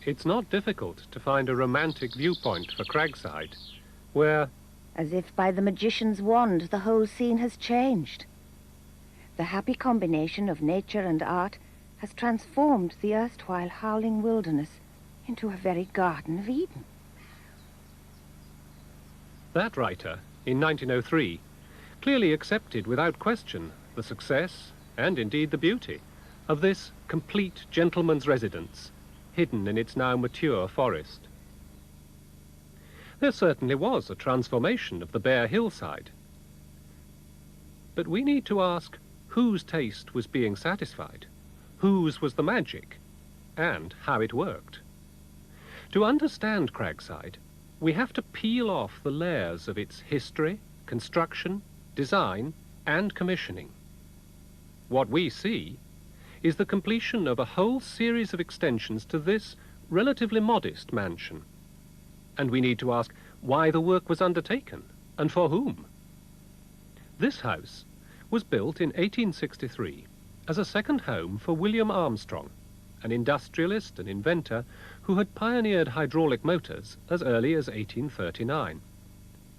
It's not difficult to find a romantic viewpoint for Cragside, where, as if by the magician's wand, the whole scene has changed. The happy combination of nature and art has transformed the erstwhile howling wilderness into a very Garden of Eden. that writer, in 1903, clearly accepted without question the success, and indeed the beauty, of this complete gentleman's residence, hidden in its now mature forest. There certainly was a transformation of the bare hillside. But we need to ask whose taste was being satisfied, whose was the magic, and how it worked. To understand Cragside, we have to peel off the layers of its history, construction, design, and commissioning. What we see is the completion of a whole series of extensions to this relatively modest mansion. And we need to ask why the work was undertaken and for whom. This house was built in 1863 as a second home for William Armstrong, an industrialist and inventor who had pioneered hydraulic motors as early as 1839.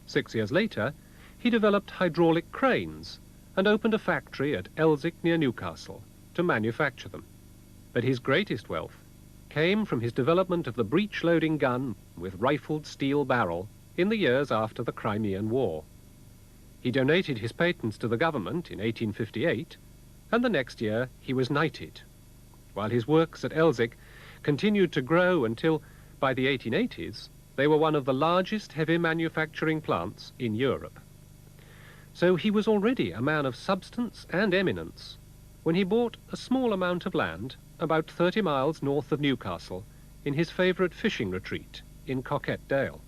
6 years later, he developed hydraulic cranes and opened a factory at Elsick near Newcastle to manufacture them. But his greatest wealth came from his development of the breech-loading gun with rifled steel barrel in the years after the Crimean War. He donated his patents to the government in 1858, and the next year he was knighted, while his works at Elsick continued to grow until, by the 1880s, they were one of the largest heavy manufacturing plants in Europe. So he was already a man of substance and eminence when he bought a small amount of land about 30 miles north of Newcastle in his favourite fishing retreat in Coquette Dale.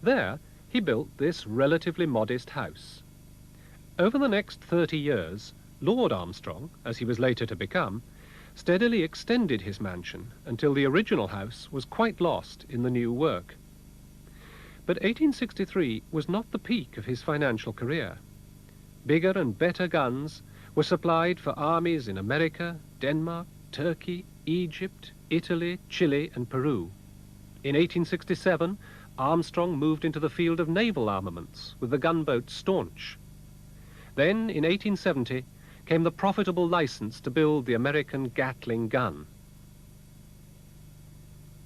There he built this relatively modest house. Over the next 30 years, Lord Armstrong, as he was later to become, steadily extended his mansion until the original house was quite lost in the new work. But 1863 was not the peak of his financial career. Bigger and better guns were supplied for armies in America, Denmark, Turkey, Egypt, Italy, Chile, and Peru. In 1867, Armstrong moved into the field of naval armaments with the gunboat Staunch. Then, in 1870, came the profitable license to build the American Gatling gun.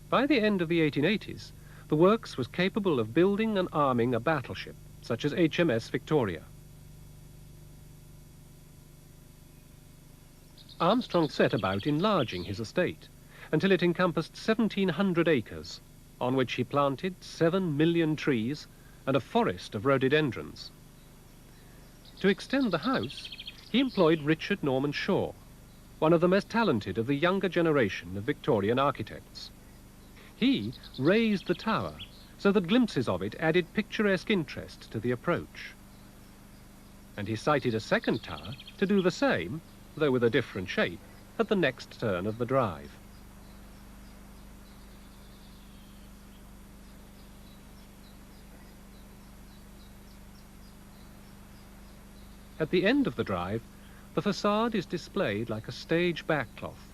By the end of the 1880s, the works was capable of building and arming a battleship, such as HMS Victoria. Armstrong set about enlarging his estate until it encompassed 1,700 acres, on which he planted 7 million trees and a forest of rhododendrons. To extend the house, he employed Richard Norman Shaw, one of the most talented of the younger generation of Victorian architects. He raised the tower so that glimpses of it added picturesque interest to the approach. And he sited a second tower to do the same, though with a different shape, at the next turn of the drive. At the end of the drive, the facade is displayed like a stage backcloth.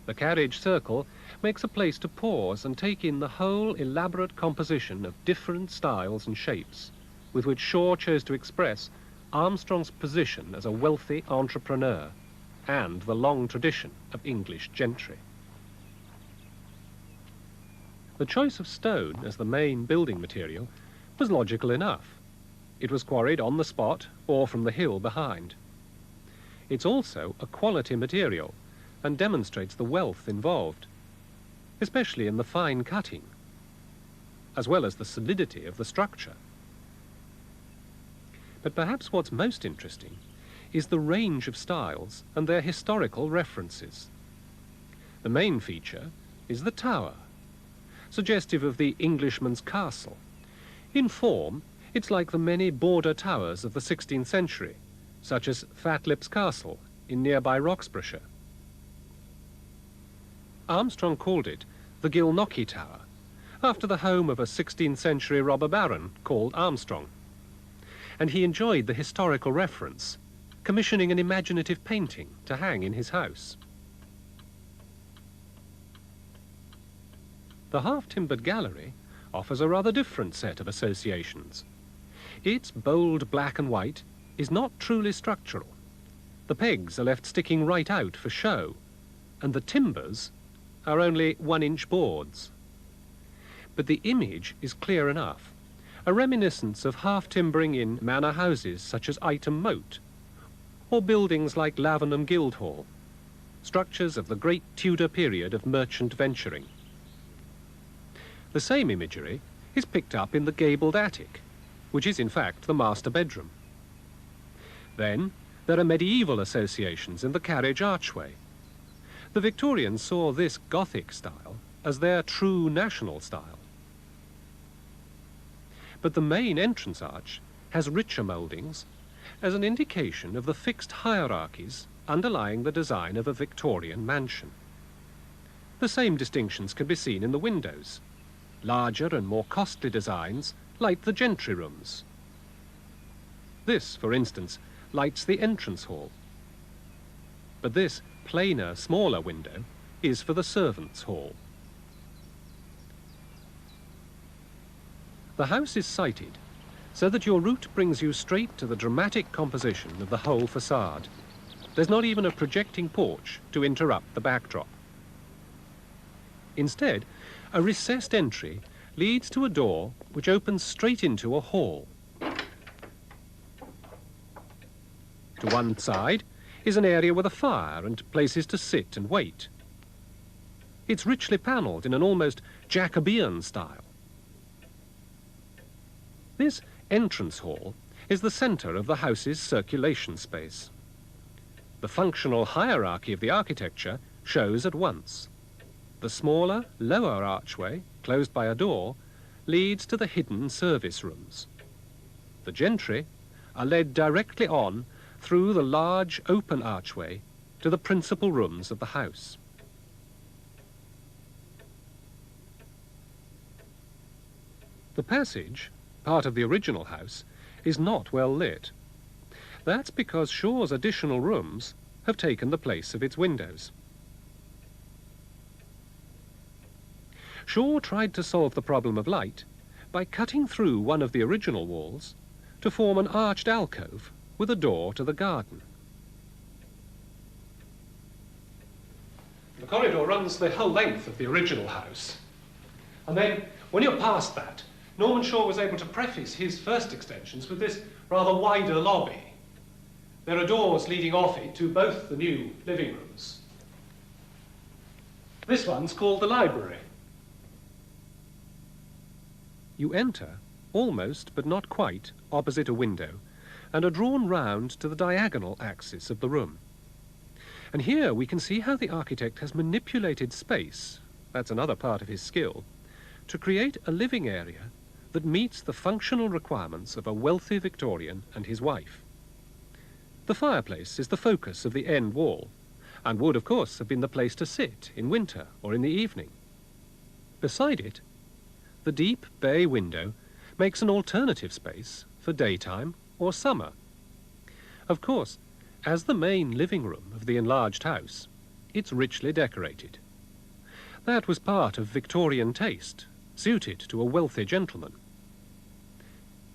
The carriage circle makes a place to pause and take in the whole elaborate composition of different styles and shapes, with which Shaw chose to express Armstrong's position as a wealthy entrepreneur and the long tradition of English gentry. The choice of stone as the main building material was logical enough. It was quarried on the spot or from the hill behind. It's also a quality material and demonstrates the wealth involved, especially in the fine cutting, as well as the solidity of the structure. But perhaps what's most interesting is the range of styles and their historical references. The main feature is the tower, suggestive of the Englishman's castle. In form, it's like the many border towers of the 16th century, such as Fatlip's Castle in nearby Roxburghshire. Armstrong called it the Gilnockie Tower, after the home of a 16th century robber baron called Armstrong. And he enjoyed the historical reference, commissioning an imaginative painting to hang in his house. The half-timbered gallery offers a rather different set of associations. Its bold black and white is not truly structural. The pegs are left sticking right out for show, and the timbers are only 1-inch boards. But the image is clear enough, a reminiscence of half-timbering in manor houses such as Ightham Moat, or buildings like Lavenham Guildhall, structures of the great Tudor period of merchant venturing. The same imagery is picked up in the gabled attic, which is in fact the master bedroom. Then there are medieval associations in the carriage archway. The Victorians saw this Gothic style as their true national style. But the main entrance arch has richer mouldings as an indication of the fixed hierarchies underlying the design of a Victorian mansion. The same distinctions can be seen in the windows. Larger and more costly designs light the gentry rooms. This, for instance, lights the entrance hall. But this plainer, smaller window is for the servants' hall. The house is sited so that your route brings you straight to the dramatic composition of the whole facade. There's not even a projecting porch to interrupt the backdrop. Instead, a recessed entry leads to a door which opens straight into a hall. To one side is an area with a fire and places to sit and wait. It's richly panelled in an almost Jacobean style. This entrance hall is the centre of the house's circulation space. The functional hierarchy of the architecture shows at once. The smaller, lower archway, closed by a door, leads to the hidden service rooms. The gentry are led directly on through the large open archway to the principal rooms of the house. The passage, part of the original house, is not well lit. That's because Shaw's additional rooms have taken the place of its windows. Shaw tried to solve the problem of light by cutting through one of the original walls to form an arched alcove with a door to the garden. The corridor runs the whole length of the original house. And then, when you're past that, Norman Shaw was able to preface his first extensions with this rather wider lobby. There are doors leading off it to both the new living rooms. This one's called the library. You enter, almost but not quite, opposite a window, and are drawn round to the diagonal axis of the room. And here we can see how the architect has manipulated space, that's another part of his skill, to create a living area that meets the functional requirements of a wealthy Victorian and his wife. The fireplace is the focus of the end wall, and would, of course, have been the place to sit in winter or in the evening. Beside it, the deep bay window makes an alternative space for daytime or summer. Of course, as the main living room of the enlarged house, it's richly decorated. That was part of Victorian taste, suited to a wealthy gentleman.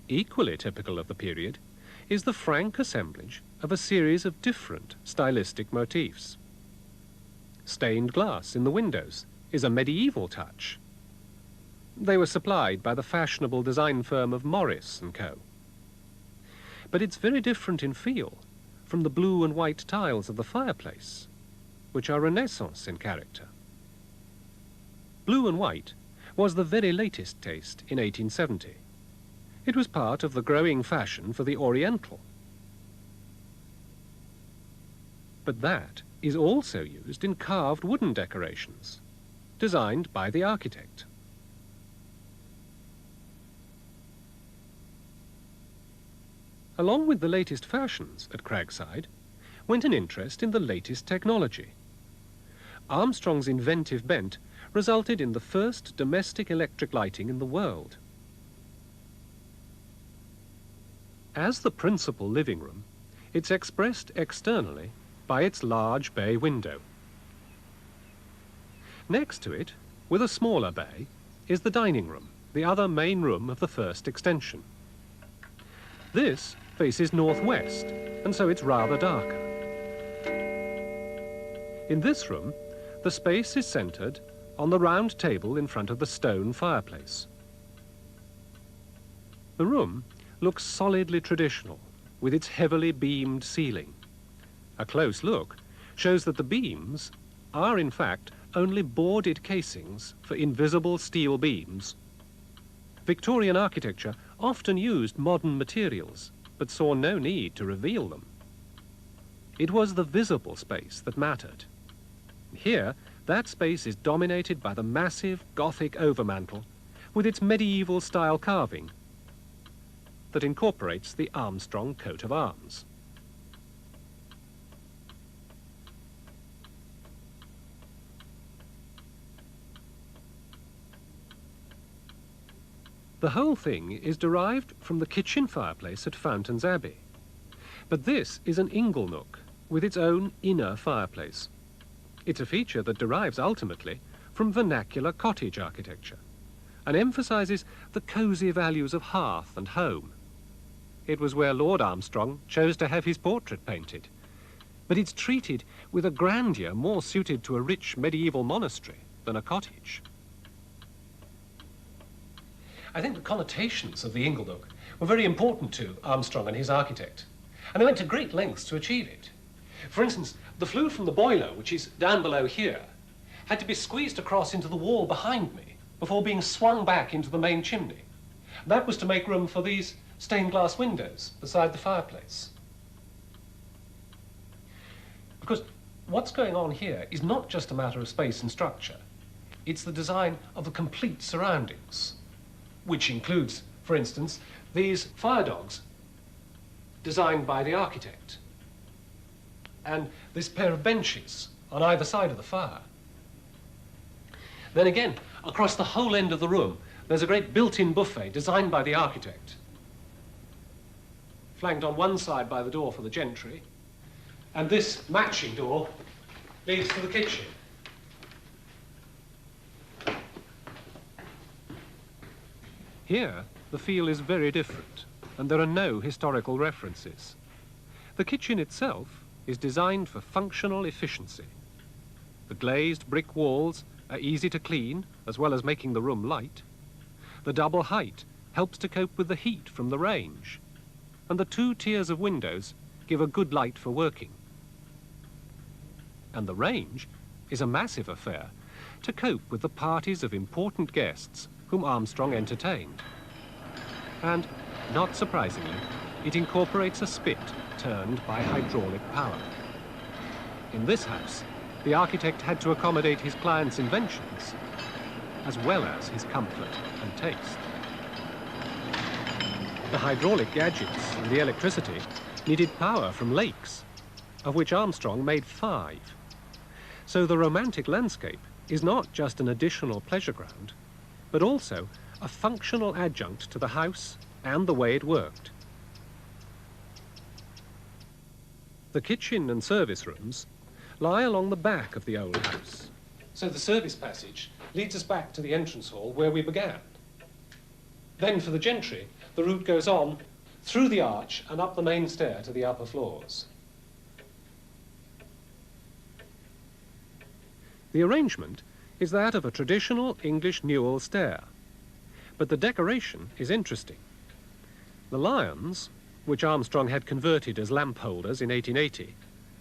Equally typical of the period is the frank assemblage of a series of different stylistic motifs. Stained glass in the windows is a medieval touch. They were supplied by the fashionable design firm of Morris & Co. But it's very different in feel from the blue and white tiles of the fireplace, which are Renaissance in character. Blue and white was the very latest taste in 1870. It was part of the growing fashion for the Oriental. But that is also used in carved wooden decorations, designed by the architect. Along with the latest fashions at Cragside went an interest in the latest technology. Armstrong's inventive bent resulted in the first domestic electric lighting in the world. As the principal living room, it's expressed externally by its large bay window. Next to it with a smaller bay, is the dining room, the other main room of the first extension. This faces northwest, and so it's rather darker. In this room, the space is centred on the round table in front of the stone fireplace. The room looks solidly traditional, with its heavily beamed ceiling. A close look shows that the beams are, in fact, only boarded casings for invisible steel beams. Victorian architecture often used modern materials, but saw no need to reveal them. It was the visible space that mattered. Here, that space is dominated by the massive Gothic overmantel with its medieval-style carving that incorporates the Armstrong coat of arms. The whole thing is derived from the kitchen fireplace at Fountains Abbey. But this is an ingle nook with its own inner fireplace. It's a feature that derives ultimately from vernacular cottage architecture and emphasises the cosy values of hearth and home. It was where Lord Armstrong chose to have his portrait painted, but it's treated with a grandeur more suited to a rich medieval monastery than a cottage. I think the connotations of the ingle nook were very important to Armstrong and his architect, and they went to great lengths to achieve it. For instance, the flue from the boiler, which is down below here, had to be squeezed across into the wall behind me before being swung back into the main chimney. That was to make room for these stained glass windows beside the fireplace. Because what's going on here is not just a matter of space and structure. It's the design of the complete surroundings, which includes, for instance, these fire dogs designed by the architect, and this pair of benches on either side of the fire. Then again, across the whole end of the room, there's a great built-in buffet designed by the architect, flanked on one side by the door for the gentry, and this matching door leads to the kitchen. Here, the feel is very different, and there are no historical references. The kitchen itself is designed for functional efficiency. The glazed brick walls are easy to clean, as well as making the room light. The double height helps to cope with the heat from the range, and the 2 tiers of windows give a good light for working. And the range is a massive affair to cope with the parties of important guests whom Armstrong entertained. And, not surprisingly, it incorporates a spit turned by hydraulic power. In this house, the architect had to accommodate his client's inventions, as well as his comfort and taste. The hydraulic gadgets and the electricity needed power from lakes, of which Armstrong made 5. So the romantic landscape is not just an additional pleasure ground, but also a functional adjunct to the house and the way it worked. The kitchen and service rooms lie along the back of the old house, so the service passage leads us back to the entrance hall where we began. Then for the gentry, the route goes on through the arch and up the main stair to the upper floors. The arrangement is that of a traditional English newel stair, but the decoration is interesting. The lions, which Armstrong had converted as lamp holders in 1880,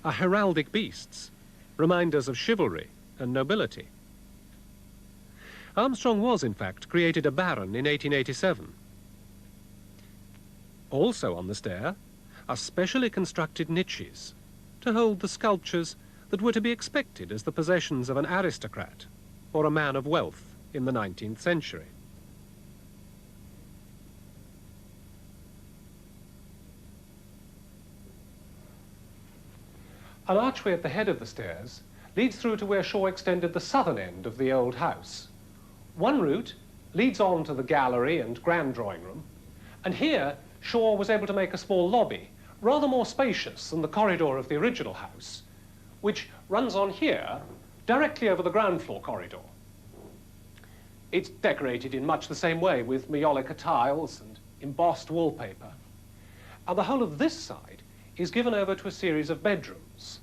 are heraldic beasts, reminders of chivalry and nobility. Armstrong was, in fact, created a baron in 1887. Also on the stair are specially constructed niches to hold the sculptures that were to be expected as the possessions of an aristocrat or a man of wealth in the 19th century. An archway at the head of the stairs leads through to where Shaw extended the southern end of the old house. One route leads on to the gallery and grand drawing room, and here Shaw was able to make a small lobby, rather more spacious than the corridor of the original house, which runs on here directly over the ground floor corridor. It's decorated in much the same way, with maiolica tiles and embossed wallpaper. And the whole of this side is given over to a series of bedrooms.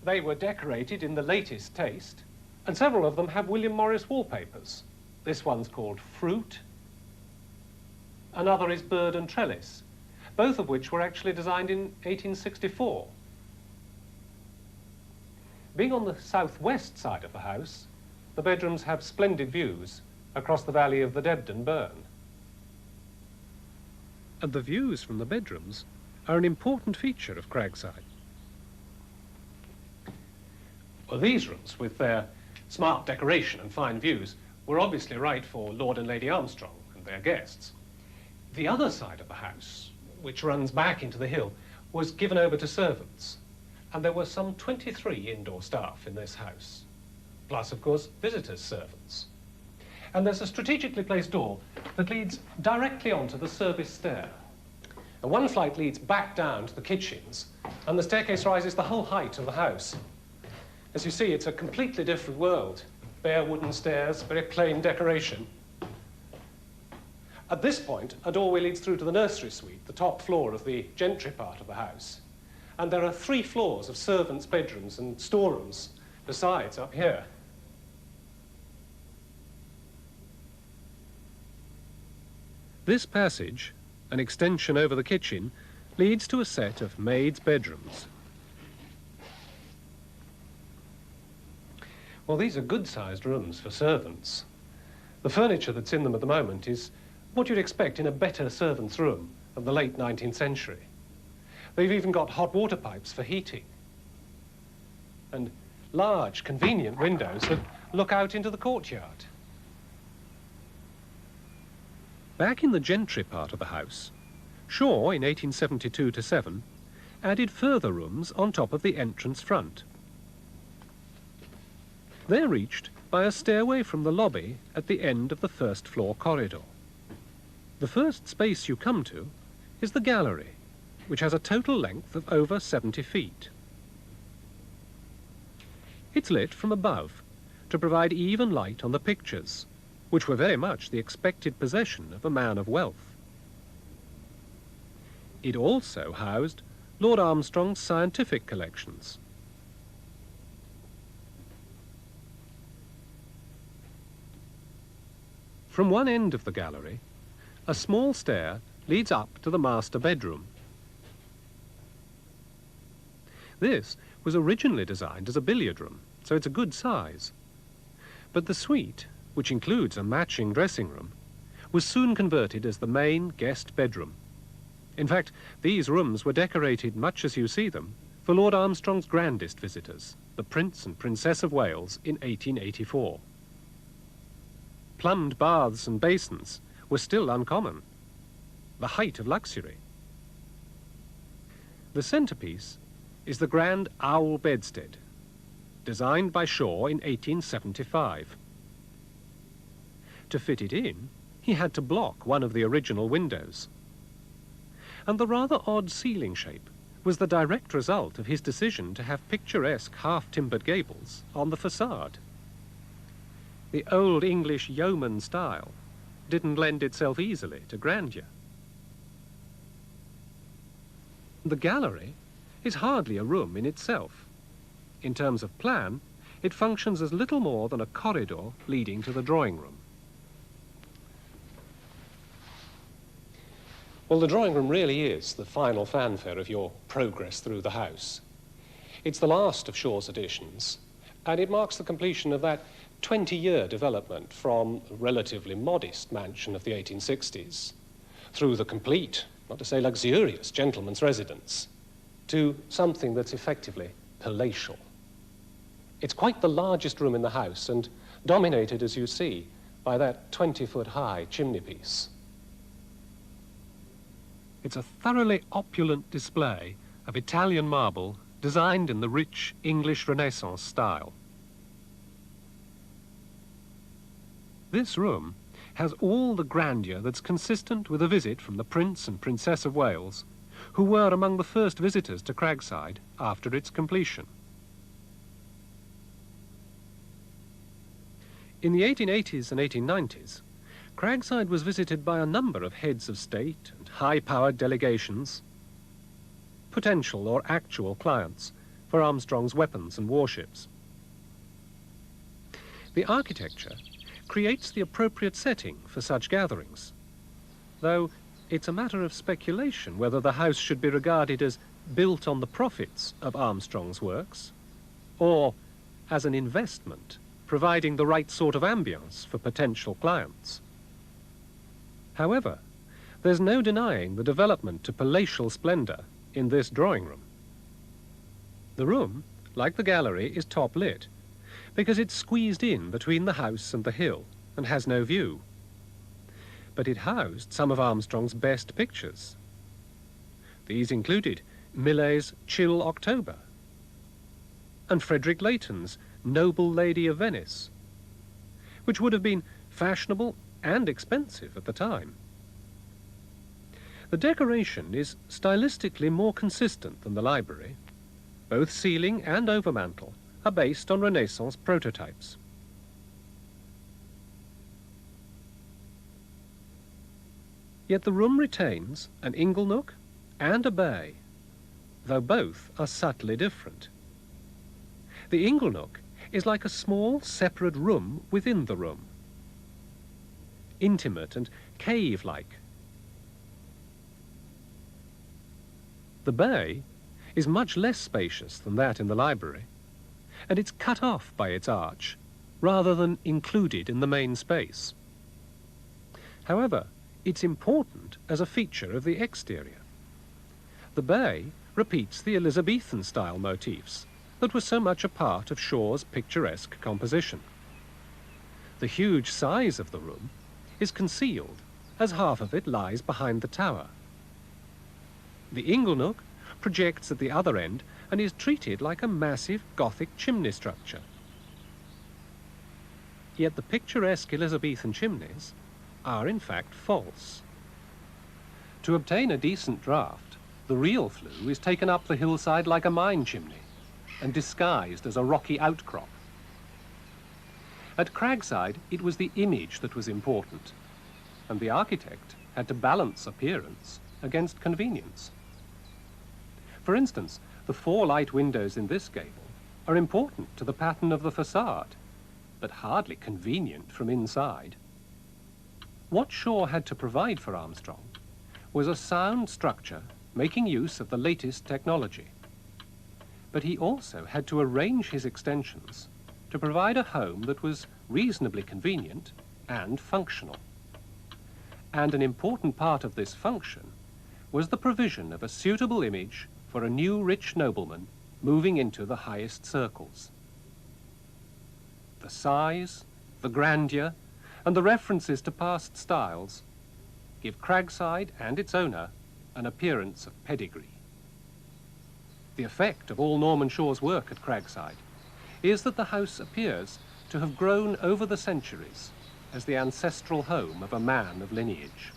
They were decorated in the latest taste, and several of them have William Morris wallpapers. This one's called Fruit. Another is Bird and Trellis, both of which were actually designed in 1864. Being on the southwest side of the house, the bedrooms have splendid views across the valley of the Debden Burn. And the views from the bedrooms are an important feature of Cragside. Well, these rooms, with their smart decoration and fine views, were obviously right for Lord and Lady Armstrong and their guests. The other side of the house, which runs back into the hill, was given over to servants, and there were some 23 indoor staff in this house, plus, of course, visitors' servants. And there's a strategically placed door that leads directly onto the service stair. And one flight leads back down to the kitchens, and the staircase rises the whole height of the house. As you see, it's a completely different world. Bare wooden stairs, very plain decoration. At this point, a doorway leads through to the nursery suite, the top floor of the gentry part of the house. And there are 3 floors of servants' bedrooms and storerooms besides up here. This passage, an extension over the kitchen, leads to a set of maids' bedrooms. Well, these are good-sized rooms for servants. The furniture that's in them at the moment is what you'd expect in a better servant's room of the late 19th century. They've even got hot water pipes for heating. And large, convenient windows that look out into the courtyard. Back in the gentry part of the house, Shaw, in 1872-7, added further rooms on top of the entrance front. They're reached by a stairway from the lobby at the end of the first floor corridor. The first space you come to is the gallery, which has a total length of over 70 feet. It's lit from above to provide even light on the pictures, which were very much the expected possession of a man of wealth. It also housed Lord Armstrong's scientific collections. From one end of the gallery, a small stair leads up to the master bedroom. This was originally designed as a billiard room, so it's a good size. But the suite, which includes a matching dressing room, was soon converted as the main guest bedroom. In fact, these rooms were decorated much as you see them for Lord Armstrong's grandest visitors, the Prince and Princess of Wales, in 1884. Plumbed baths and basins were still uncommon, the height of luxury. The centrepiece is the grand owl bedstead, designed by Shaw in 1875. To fit it in, he had to block one of the original windows. And the rather odd ceiling shape was the direct result of his decision to have picturesque half-timbered gables on the facade. The old English yeoman style didn't lend itself easily to grandeur. The gallery is hardly a room in itself. In terms of plan, it functions as little more than a corridor leading to the drawing room. Well, the drawing room really is the final fanfare of your progress through the house. It's the last of Shaw's additions, and it marks the completion of that 20-year development from a relatively modest mansion of the 1860s through the complete, not to say luxurious, gentleman's residence to something that's effectively palatial. It's quite the largest room in the house and dominated, as you see, by that 20-foot-high chimney-piece. It's a thoroughly opulent display of Italian marble designed in the rich English Renaissance style. This room has all the grandeur that's consistent with a visit from the Prince and Princess of Wales, who were among the first visitors to Cragside after its completion. In the 1880s and 1890s, Cragside was visited by a number of heads of state and high-powered delegations, potential or actual clients for Armstrong's weapons and warships. The architecture creates the appropriate setting for such gatherings, though it's a matter of speculation whether the house should be regarded as built on the profits of Armstrong's works, or as an investment providing the right sort of ambience for potential clients. However, there's no denying the development to palatial splendor in this drawing room. The room, like the gallery, is top lit because it's squeezed in between the house and the hill and has no view. But it housed some of Armstrong's best pictures. These included Millet's Chill October and Frederick Leighton's Noble Lady of Venice, which would have been fashionable and expensive at the time. The decoration is stylistically more consistent than the library. Both ceiling and overmantel are based on Renaissance prototypes. Yet the room retains an inglenook and a bay, though both are subtly different. The inglenook is like a small separate room within the room, intimate and cave-like. The bay is much less spacious than that in the library, and it's cut off by its arch rather than included in the main space. However, it's important as a feature of the exterior. The bay repeats the Elizabethan-style motifs that were so much a part of Shaw's picturesque composition. The huge size of the room is concealed, as half of it lies behind the tower. The inglenook projects at the other end and is treated like a massive Gothic chimney structure. Yet the picturesque Elizabethan chimneys are in fact false. To obtain a decent draught, the real flue is taken up the hillside like a mine chimney and disguised as a rocky outcrop. At Cragside, it was the image that was important, and the architect had to balance appearance against convenience. For instance, the 4 light windows in this gable are important to the pattern of the facade, but hardly convenient from inside. What Shaw had to provide for Armstrong was a sound structure making use of the latest technology. But he also had to arrange his extensions to provide a home that was reasonably convenient and functional. And an important part of this function was the provision of a suitable image for a new rich nobleman moving into the highest circles. The size, the grandeur, and the references to past styles give Cragside and its owner an appearance of pedigree. The effect of all Norman Shaw's work at Cragside is that the house appears to have grown over the centuries as the ancestral home of a man of lineage.